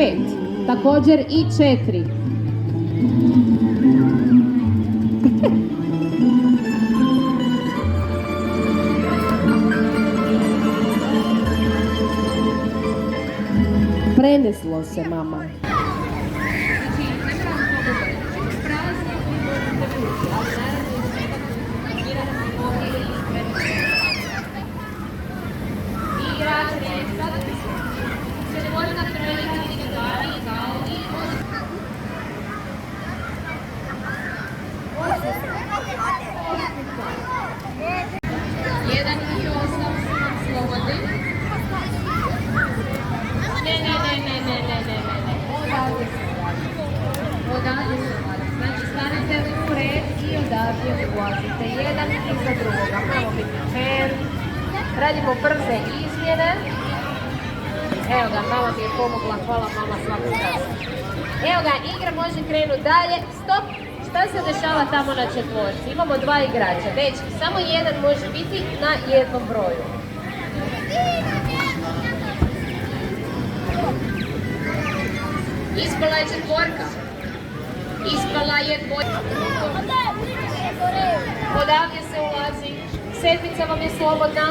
5, također i 4. Preneslo se, mama. Znači, stanete u red i odavde ulazite jedan iza drugoga. Moramo biti fair. Radimo brze izmjene. Evo ga, mama mi je pomogla. Hvala mama, svaku čast. Evo ga, igra može krenuti dalje. Stop! Šta se dešava tamo na četvorci? Imamo 2 igrača. Dečki, samo jedan može biti na jednom broju. Ispala je četvorka. Ispala je dvojka. Odavdje se ulazi. Sedmica vam je slobodna.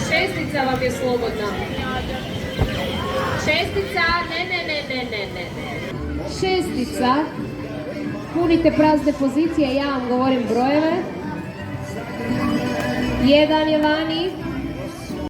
Šestica vam je slobodna. Šestica, ne. Šestica. Punite prazne pozicije, ja vam govorim brojeve. 1 je vani.